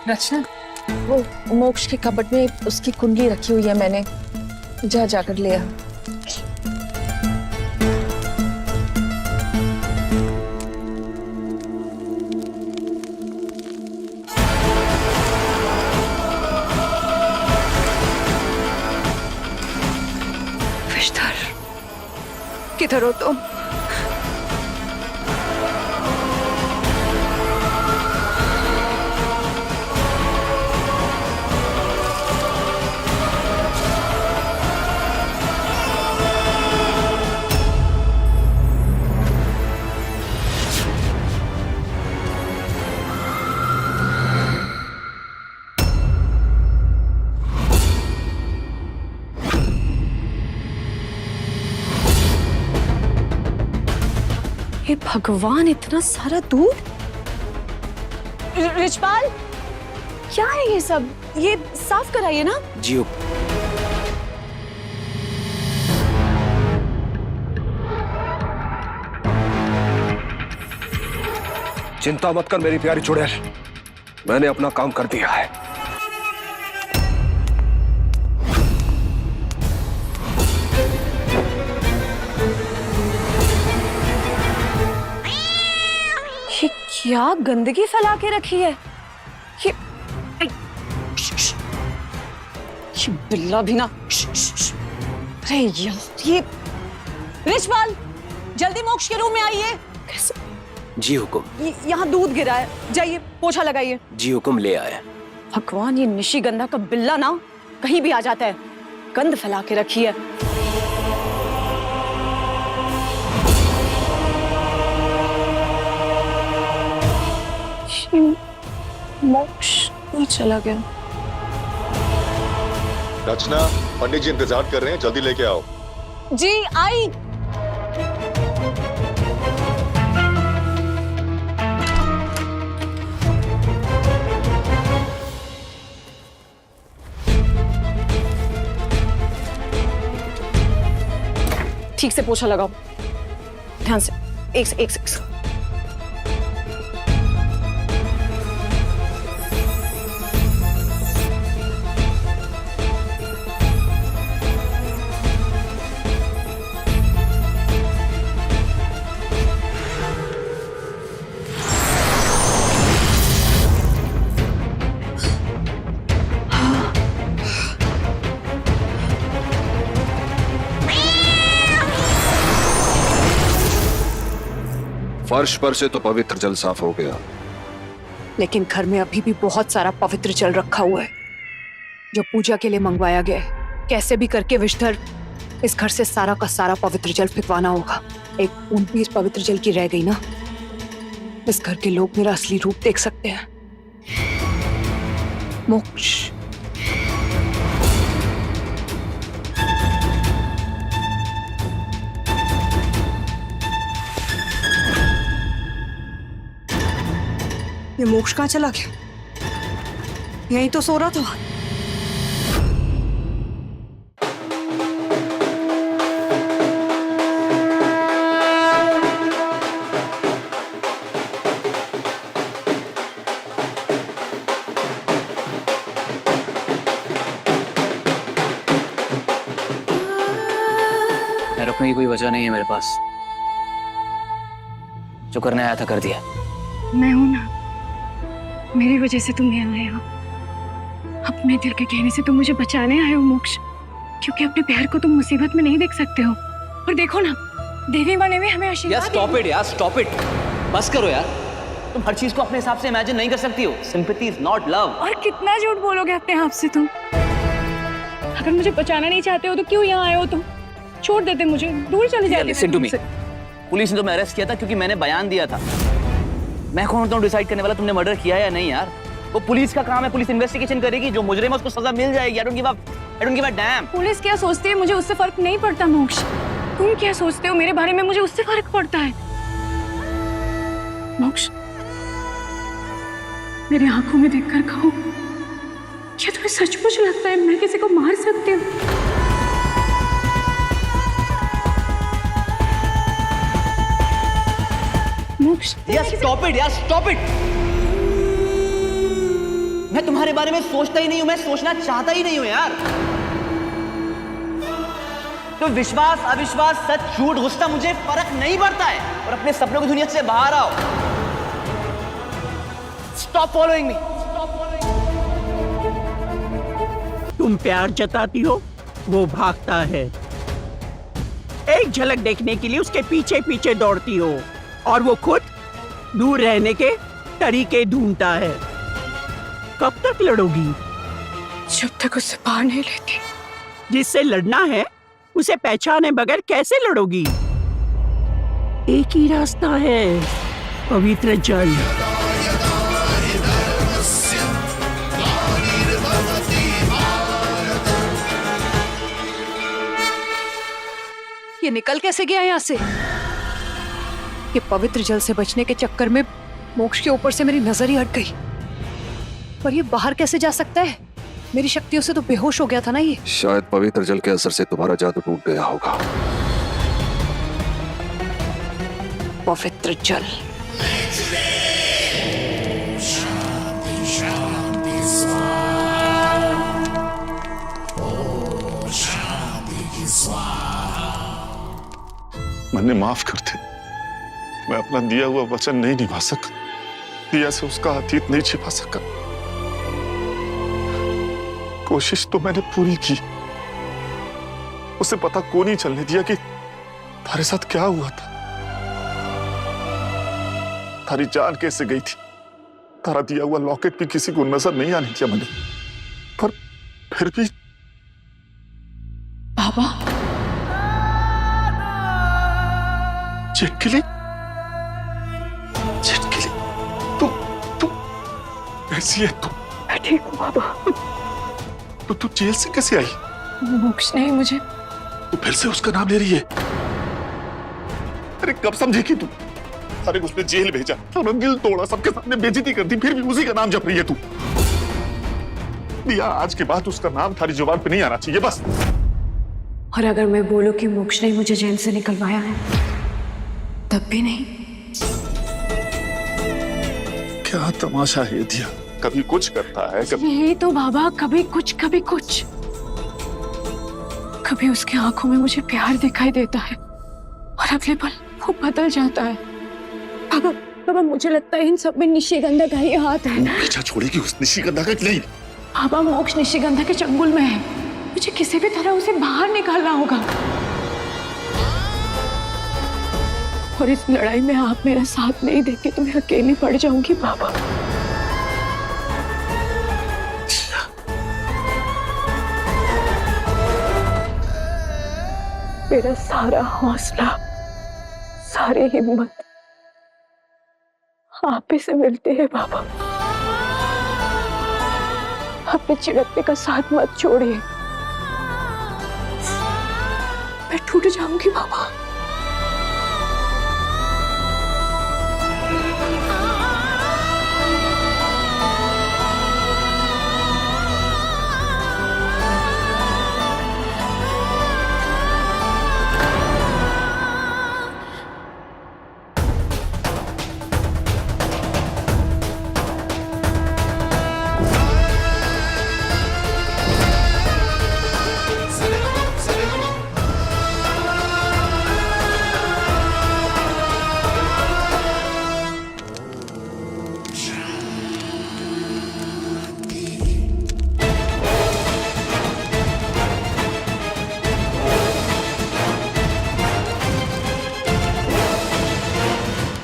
रचना, वो मोक्ष के कबर्ड में उसकी कुंडली रखी हुई है, मैंने जाकर ले आ। विश्तर, किधर हो तुम? हे भगवान, इतना सारा दूध! रिचपाल, क्या है ये सब? ये साफ कराइए ना। जियो। चिंता मत कर मेरी प्यारी चुड़ैल, मैंने अपना काम कर दिया है। ये क्या गंदगी फैला के रखी है? ये बिल्ला भी ना। अरे यार, ये रिचपाल, जल्दी मोक्ष के रूम में आइए। कैसे? जी हुकुम। यहाँ दूध गिरा है, जाइए पोछा लगाइए। जी हुकुम, ले आया। भगवान, ये निशिगंधा का बिल्ला ना कहीं भी आ जाता है, गंद फैला के रखी है। मोक्ष चला गया। रचना, पंडित जी इंतजार कर रहे हैं, जल्दी लेके आओ। जी आई। ठीक से पोछा लगाओ, ध्यान से। एक से। फर्श पर से तो पवित्र जल साफ हो गया, लेकिन घर में अभी भी बहुत सारा पवित्र जल रखा हुआ है जो पूजा के लिए मंगवाया गया है। कैसे भी करके विश्धर, इस घर से सारा का सारा पवित्र जल फिकवाना होगा। एक बूंद भी इस पवित्र जल की रह गई ना, इस घर के लोग मेरा असली रूप देख सकते हैं। मोक्ष, ये मोक्ष कहाँ चला गया? यहीं तो सो रहा था। रुकने की कोई वजह नहीं है मेरे पास। जो करने आया था कर दिया। मैं हूं ना, मेरी वजह से तुम यहाँ आए हो। अपने दिल के कहने से तुम मुझे बचाने आए हो मोक्ष, क्योंकि अपने प्यार को तुम मुसीबत में नहीं देख सकते हो। और देखो ना, देवी माँ ने भी हमें आशीर्वाद दिया। स्टॉप इट यार, स्टॉप इट, बस करो यार। तुम हर चीज को अपने हिसाब से इमेजिन नहीं कर सकती हो। Sympathy is not love. और कितना झूठ बोलोगे अपने आप से तुम? अगर मुझे बचाना नहीं चाहते हो तो क्यों यहाँ आए हो तुम? छोड़ देते मुझे, दूर चले जाते। लिसन टू मी, पुलिस ने तुम्हें अरेस्ट किया था क्योंकि मैंने बयान दिया था। मैं कौन होता हूँ डिसाइड करने वाला तुमने मर्डर किया या नहीं यार? वो पुलिस का काम है, पुलिस इन्वेस्टिगेशन करेगी, जो मुजरिम है उसको सजा मिल जाएगी। I don't give a damn। Police क्या सोचती है मुझे उससे फर्क नहीं पड़ता मोक्ष। तुम क्या सोचते हो मेरे बारे में, मुझे उससे फर्क पड़ता है। मोक्ष, मेरी आंखों में देखकर कहो, क्या तुम्हें सचमुच लगता है मैं किसी को मार सकती हूँ? मोक्ष यार स्टॉप इट, यार स्टॉप इट। मैं तुम्हारे बारे में सोचता ही नहीं हूं, मैं सोचना चाहता ही नहीं हूं यार। तो विश्वास अविश्वास, सच झूठ, गुस्सा, मुझे फर्क नहीं पड़ता है। और अपने सपनों की दुनिया से बाहर आओ। Stop following me. तुम प्यार जताती हो, वो भागता है। एक झलक देखने के लिए उसके पीछे पीछे दौड़ती हो और वो खुद दूर रहने के तरीके ढूंढता है। कब तक लड़ोगी? जब तक उससे बाहर नहीं लेती। जिससे लड़ना है उसे पहचाने बगैर कैसे लड़ोगी? एक ही रास्ता है, पवित्र जल। ये निकल कैसे गया यहाँ से? ये पवित्र जल से बचने के चक्कर में मोक्ष के ऊपर से मेरी नजर ही हट गई। पर ये बाहर कैसे जा सकता है? मेरी शक्तियों से तो बेहोश हो गया था ना ये। शायद पवित्र जल के असर से तुम्हारा जादू टूट गया होगा। पवित्र जल। मैंने माफ कर दे। मैं अपना दिया हुआ वचन नहीं निभा सका, दिया से उसका अतीत नहीं छिपा सका। कोशिश तो मैंने पूरी की। उसे पता को नहीं चलने दिया कि तारे साथ क्या हुआ था। तारी जान कैसे गई थी। तारा दिया हुआ लॉकेट भी किसी को नजर नहीं आने दिया मैंने। पर फिर भी बाबा चिटकिली, चिटकिली, तू कैसी है तू? मैं ठीक हूँ बाबा। तू जेल से कैसे आई? मोक्ष नहीं मुझे। तू फिर से उसका नाम ले रही है? अरे कब समझेगी तू? अरे उसने जेल भेजा, उन्होंने दिल तोड़ा, सबके सामने बेइज्जती कर दी, फिर भी उसी का नाम जप रही है तू। दिया, आज के बाद उसका नाम थारी जुबान पे नहीं आना चाहिए बस। और अगर मैं बोलूं कि मोक्ष ने मुझे जेल से निकलवाया है, तब भी नहीं? क्या तमाशा है दिया, कभी कुछ करता है कभी। यही तो बाबा, कभी कुछ कभी कुछ। कभी उसकी आंखों में मुझे प्यार दिखाई देता है और अगले पल वो बदल जाता है। बाबा बाबा, मुझे लगता है इन सब में निशिगंधा का ही हाथ है। पीछा छोड़ेगी उस निशिगंधा का कि नहीं? बाबा, मोक्ष निशिगंधा के चंगुल में है। मुझे किसी भी तरह उसे बाहर निकालना होगा। और इस लड़ाई में आप मेरा साथ नहीं देंगे तो मैं अकेली पड़ जाऊंगी बाबा। मेरा सारा हौसला, सारी हिम्मत आप ही से मिलती है बाबा। अपने चिड़कने का साथ मत छोड़िए, मैं टूट जाऊंगी बाबा।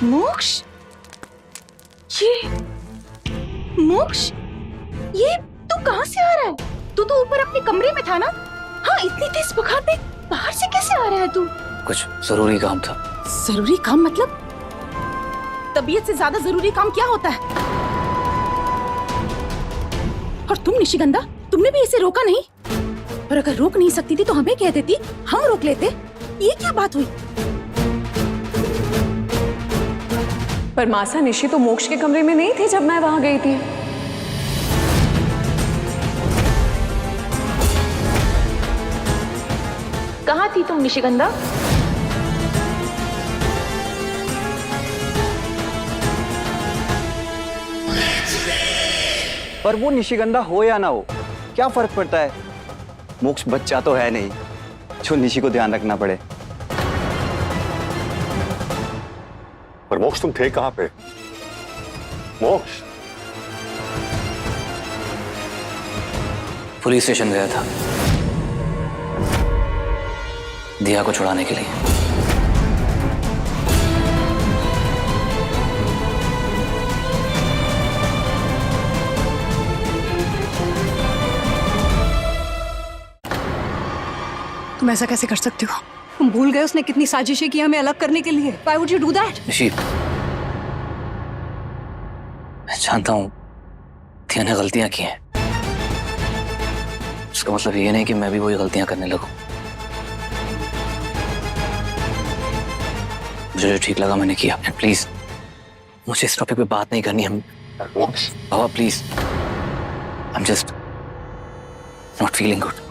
मोक्ष, मोक्ष, ये तू कहाँ से आ रहा है? तू तो ऊपर अपने कमरे में था ना? हाँ, इतनी तेज बुखार में बाहर से कैसे आ रहा है तू? कुछ जरूरी काम था। जरूरी काम मतलब? तबीयत से ज्यादा जरूरी काम क्या होता है? और तुम निशिगंधा, तुमने भी इसे रोका नहीं? और अगर रोक नहीं सकती थी तो हमें कह देती, हम रोक लेते। ये क्या बात हुई? पर मासा, निशी तो मोक्ष के कमरे में नहीं थी जब मैं वहां गई थी। कहाँ थी तुम निशिगंधा? पर वो निशिगंधा हो या ना हो, क्या फर्क पड़ता है? मोक्ष बच्चा तो है नहीं जो निशि को ध्यान रखना पड़े। पर मोक्ष तुम थे कहां पे? मोक्ष पुलिस स्टेशन गया था दिया को छुड़ाने के लिए। तुम ऐसा कैसे कर सकते हो? तुम भूल गए उसने कितनी साजिशें की हमें अलग करने के लिए? Why would you do that? Nishi, मैं जानता हूं दिया ने गलतियां की हैं। उसका मतलब ये नहीं कि मैं भी वही गलतियां करने लगूं। मुझे जो ठीक लगा मैंने किया। प्लीज मुझे इस टॉपिक पे बात नहीं करनी। हम बाबा please, I am just not feeling good.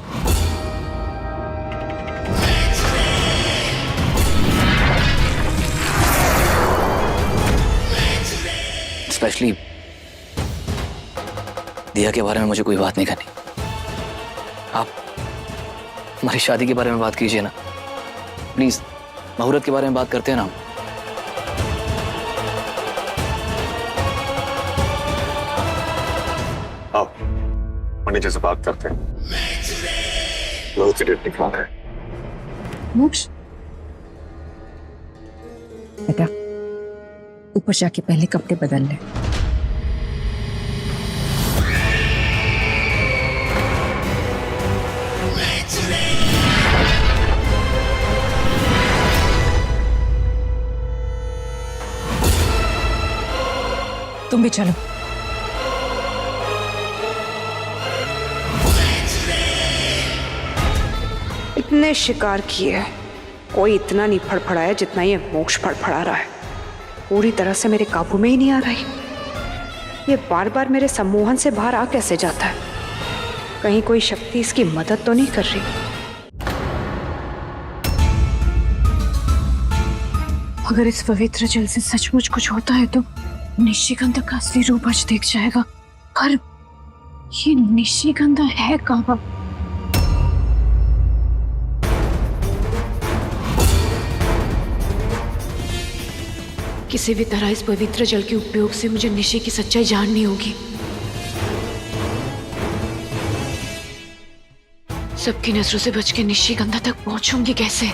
Specially Diya के बारे में मुझे कोई बात नहीं करनी। आप हमारी शादी के बारे में बात कीजिए ना प्लीज। मुहूर्त के बारे में बात करते हैं ना हम। आओ पंडित जी से बात करते हैं। बहुत सी डेट निकालना है। मोक्ष बेटा, ऊपर जाके पहले कपड़े बदल ले। तुम भी चलो। इतने शिकार किए, कोई इतना नहीं फड़फड़ाया जितना ये मोक्ष फड़फड़ा रहा है। पूरी तरह से मेरे काबू में ही नहीं आ रही। ये बार बार मेरे सम्मोहन से बाहर आ कैसे जाता है? कहीं कोई शक्ति इसकी मदद तो नहीं कर रही? अगर इस पवित्र जल से सचमुच कुछ होता है तो निशिगंधा का असली रूप आज दिख जाएगा। पर ये निशिगंधा है कहाँ? किसी भी तरह इस पवित्र जल के उपयोग से मुझे निशि की सच्चाई जाननी होगी। सबकी नजरों से बच के निशिगंधा तक पहुंचूंगी कैसे?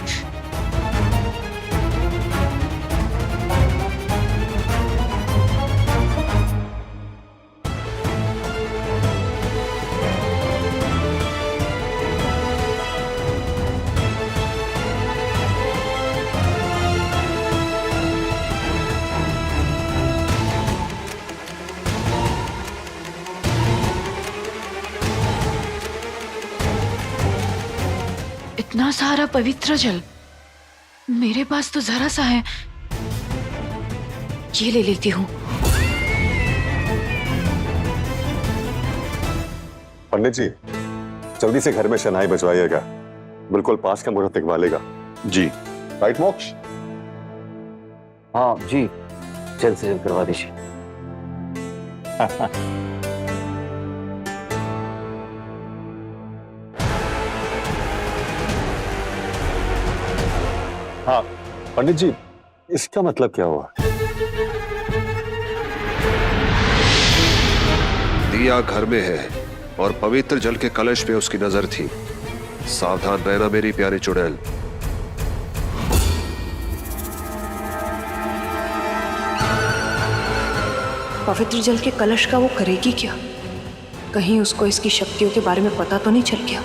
इतना सारा पवित्र जल मेरे पास तो जरा सा है। ये ले लेती हूँ। पंडित जी जल्दी से घर में शनाई बजवाइएगा, बिल्कुल पास का मुहूर्त निकवा लेगा। जी राइट मोक्ष? हाँ जी, जल्द से जल्द करवा दीजिए। हाँ पंडित जी, इसका मतलब क्या हुआ? दिया घर में है और पवित्र जल के कलश पे उसकी नजर थी। सावधान रहना मेरी प्यारी चुड़ैल। पवित्र जल के कलश का वो करेगी क्या? कहीं उसको इसकी शक्तियों के बारे में पता तो नहीं चल गया?